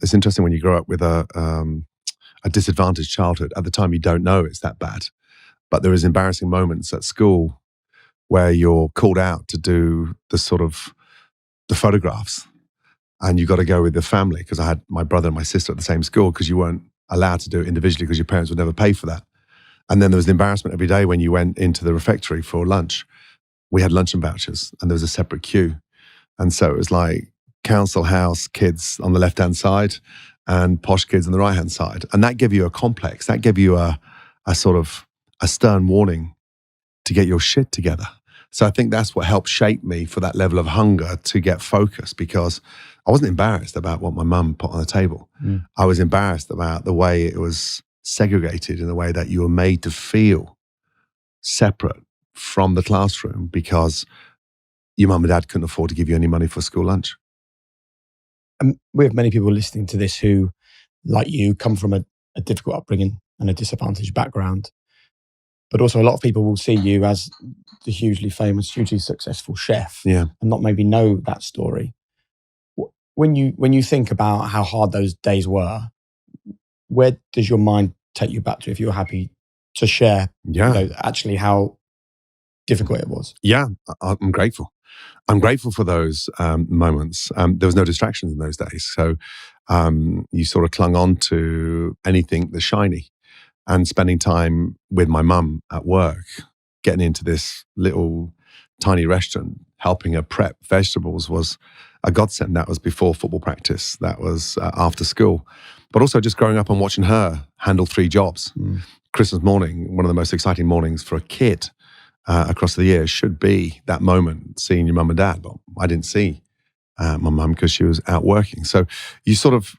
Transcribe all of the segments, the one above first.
it's interesting when you grow up with a disadvantaged childhood. At the time, you don't know it's that bad, but there is embarrassing moments at school where you're called out to do the photographs, and you got to go with the family, because I had my brother and my sister at the same school, because you weren't allowed to do it individually because your parents would never pay for that. And then there was the embarrassment every day when you went into the refectory for lunch. We had luncheon vouchers and there was a separate queue. And so it was like council house kids on the left-hand side and posh kids on the right-hand side. And that gave you a complex. That gave you a stern warning to get your shit together. So I think that's what helped shape me for that level of hunger to get focused, because I wasn't embarrassed about what my mum put on the table. I was embarrassed about the way it was segregated, in the way that you were made to feel separate from the classroom because your mum and dad couldn't afford to give you any money for school lunch. And we have many people listening to this who, like you, come from a difficult upbringing and a disadvantaged background. But also a lot of people will see you as the hugely famous, hugely successful chef, and not maybe know that story. When you think about how hard those days were, where does your mind take you back to, if you're happy to share, actually how difficult it was? Yeah, I'm grateful. I'm grateful for those moments. There was no distractions in those days. So you sort of clung on to anything that's shiny. And spending time with my mum at work, getting into this little tiny restaurant, helping her prep vegetables was a godsend. That was before football practice. That was after school. But also just growing up and watching her handle 3 jobs. Christmas morning, one of the most exciting mornings for a kid across the year, should be that moment, seeing your mum and dad. But I didn't see my mum because she was out working. So you sort of,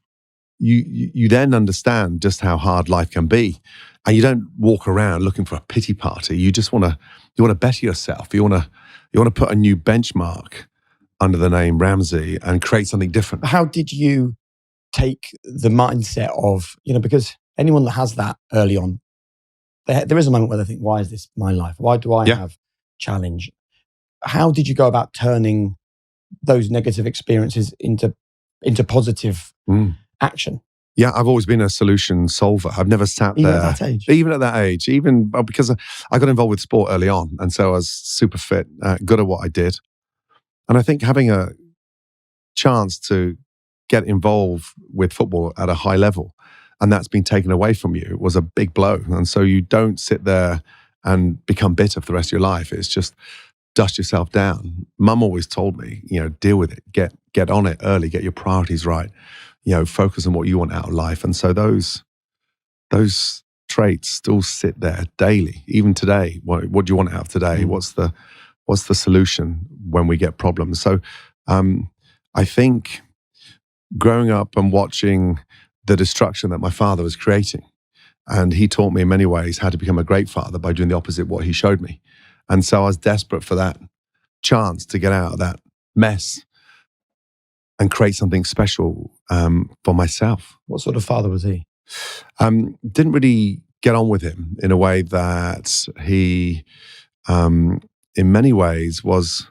you then understand just how hard life can be, and you don't walk around looking for a pity party. You just want to better yourself. You want to put a new benchmark under the name Ramsay and create something different. How did you take the mindset of, because anyone that has that early on, there is a moment where they think, why is this my life? Why do I have challenge? How did you go about turning those negative experiences into positive action? Yeah, I've always been a solution solver. I've never sat Even there. at that age? Even at that age. Even because I got involved with sport early on. And so I was super fit, good at what I did. And I think having a chance to get involved with football at a high level, and that's been taken away from you, was a big blow. And so you don't sit there and become bitter for the rest of your life. It's just dust yourself down. Mum always told me, deal with it, get on it early, get your priorities right. Focus on what you want out of life. And so those traits still sit there daily, even today. What do you want out of today? What's the solution when we get problems? So I think growing up and watching the destruction that my father was creating, and he taught me in many ways how to become a great father by doing the opposite of what he showed me. And so I was desperate for that chance to get out of that mess and create something special for myself. What sort of father was he? Didn't really get on with him in a way that he, in many ways, was,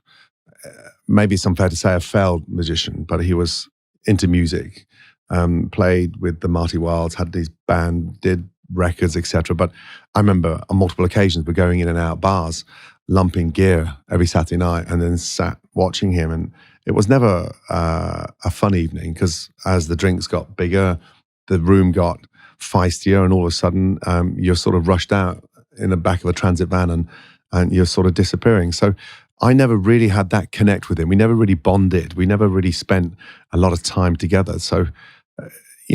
maybe it's unfair to say, a failed magician, but he was into music, played with the Marty Wilds, had his band, did records, etc. But I remember on multiple occasions we're going in and out bars, lumping gear every Saturday night, and then sat watching him. And it was never a fun evening, because as the drinks got bigger, the room got feistier, and all of a sudden you're sort of rushed out in the back of a transit van and you're sort of disappearing. So I never really had that connect with him. We never really bonded. We never really spent a lot of time together. So,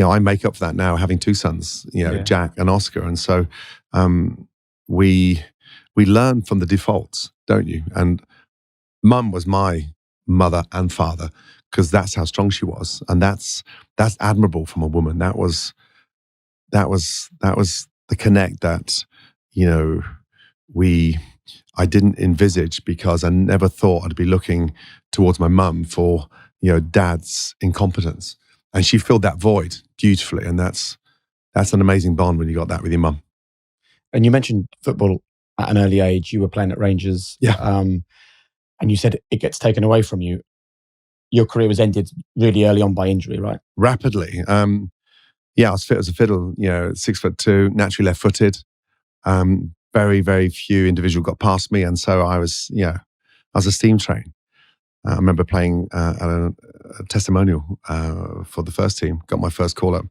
I make up for that now, having 2 sons, Jack and Oscar. And so we learn from the defaults, don't you? And Mum was my mother and father, because that's how strong she was, and that's admirable from a woman. That was the connect that I didn't envisage, because I never thought I'd be looking towards my mum for dad's incompetence, and she filled that void beautifully, and that's an amazing bond when you got that with your mum. And you mentioned football at an early age. You were playing at Rangers, and you said it gets taken away from you. your career was ended really early on by injury, right? Rapidly. I was fit as a fiddle, 6'2", naturally left-footed. Very, very few individuals got past me. And so I was a steam train. I remember playing at a testimonial for the first team, got my first call-up.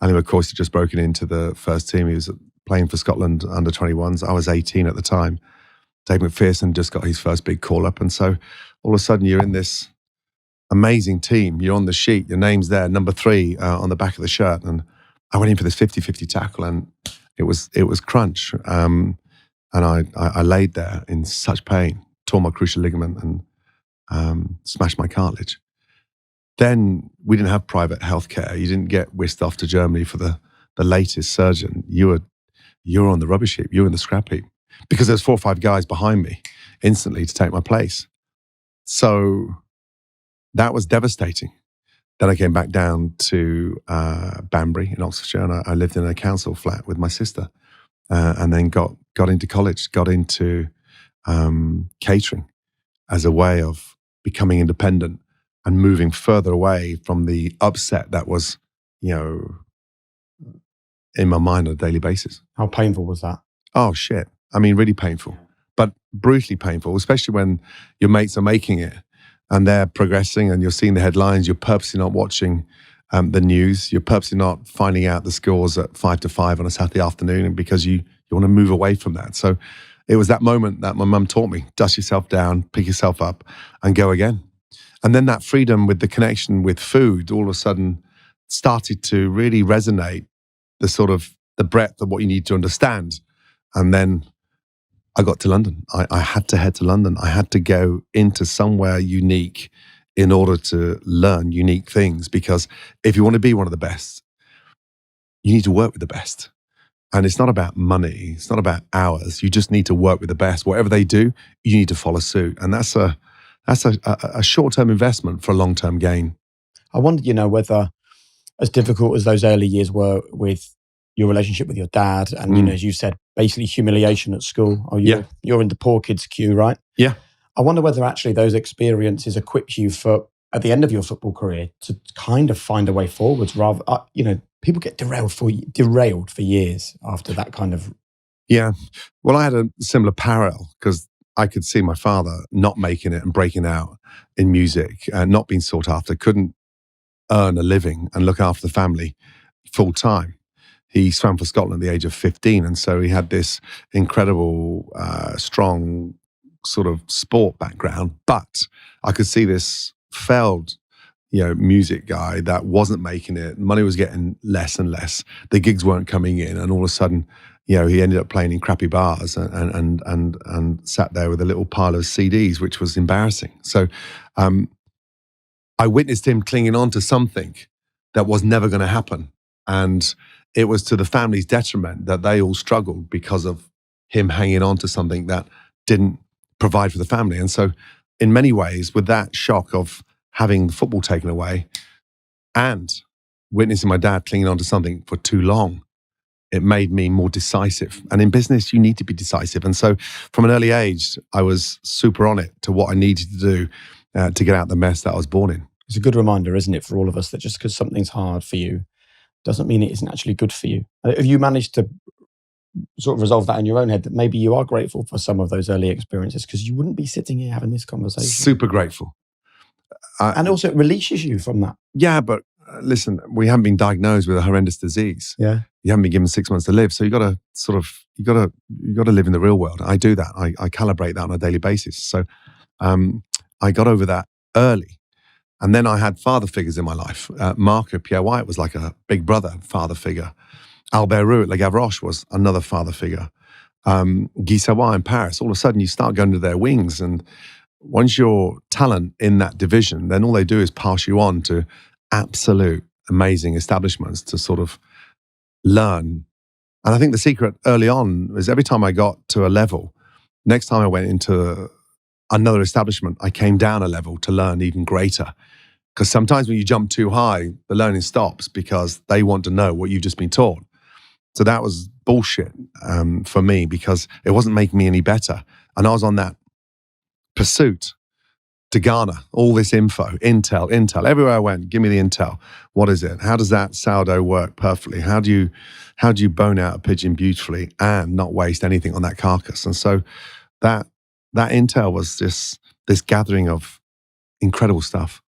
And of course, he'd just broken into the first team. He was playing for Scotland under 21s. I was 18 at the time. Dave McPherson just got his first big call-up. And so all of a sudden, you're in this amazing team. You're on the sheet. Your name's there, number 3 on the back of the shirt. And I went in for this 50-50 tackle, and it was crunch. And I laid there in such pain, tore my cruciate ligament and smashed my cartilage. Then we didn't have private healthcare. You didn't get whisked off to Germany for the latest surgeon. You were on the rubbish heap. You were in the scrap heap because there's 4 or 5 guys behind me instantly to take my place. So that was devastating. Then I came back down to Banbury in Oxfordshire, and I lived in a council flat with my sister, and then got into college, got into catering as a way of becoming independent and moving further away from the upset that was, in my mind on a daily basis. How painful was that? Oh, shit. I mean, really painful, but brutally painful, especially when your mates are making it and they're progressing and you're seeing the headlines. You're purposely not watching the news. You're purposely not finding out the scores at 5-5 on a Saturday afternoon, and because you want to move away from that. So it was that moment that my mum taught me, dust yourself down, pick yourself up and go again. And then that freedom with the connection with food all of a sudden started to really resonate, the breadth of what you need to understand. And then I got to London. I had to head to London. I had to go into somewhere unique in order to learn unique things, because if you want to be one of the best, you need to work with the best. And it's not about money. It's not about hours. You just need to work with the best. Whatever they do, you need to follow suit. And that's a short-term investment for a long-term gain. I wondered, whether, as difficult as those early years were with your relationship with your dad, and as you said, basically humiliation at school. Oh, you're in the poor kids queue, right? Yeah. I wonder whether actually those experiences equip you for, at the end of your football career, to kind of find a way forwards. Rather, people get derailed for years after that kind of. Yeah. Well, I had a similar parallel because I could see my father not making it and breaking out in music, not being sought after, couldn't earn a living and look after the family full time. He swam for Scotland at the age of 15, and so he had this incredible, strong sort of sport background. But I could see this failed, music guy that wasn't making it. Money was getting less and less. The gigs weren't coming in, and all of a sudden, he ended up playing in crappy bars and sat there with a little pile of CDs, which was embarrassing. So I witnessed him clinging on to something that was never going to happen. And it was to the family's detriment that they all struggled because of him hanging on to something that didn't provide for the family. And so in many ways, with that shock of having the football taken away and witnessing my dad clinging on to something for too long, it made me more decisive. And in business, you need to be decisive. And so from an early age, I was super on it to what I needed to do to get out the mess that I was born in. It's a good reminder, isn't it, for all of us, that just because something's hard for you doesn't mean it isn't actually good for you. Have you managed to sort of resolve that in your own head, that maybe you are grateful for some of those early experiences, because you wouldn't be sitting here having this conversation? Super grateful. And also it releases you from that. Yeah, but listen, we haven't been diagnosed with a horrendous disease. Yeah. You haven't been given 6 months to live. So you got to live in the real world. I do that. I calibrate that on a daily basis. So I got over that early. And then I had father figures in my life. Marco Pierre White was like a big brother father figure. Albert Roux at Le Gavroche was another father figure. Guy Savoy in Paris. All of a sudden you start going to their wings, and once you're talent in that division, then all they do is pass you on to absolute amazing establishments to sort of learn. And I think the secret early on was every time I got to a level, next time I went into another establishment, I came down a level to learn even greater. Because sometimes when you jump too high, the learning stops because they want to know what you've just been taught. So that was bullshit for me, because it wasn't making me any better. And I was on that pursuit to garner all this info, intel. Everywhere I went, give me the intel. What is it? How does that sourdough work perfectly? How do you bone out a pigeon beautifully and not waste anything on that carcass? And so that intel was this gathering of incredible stuff.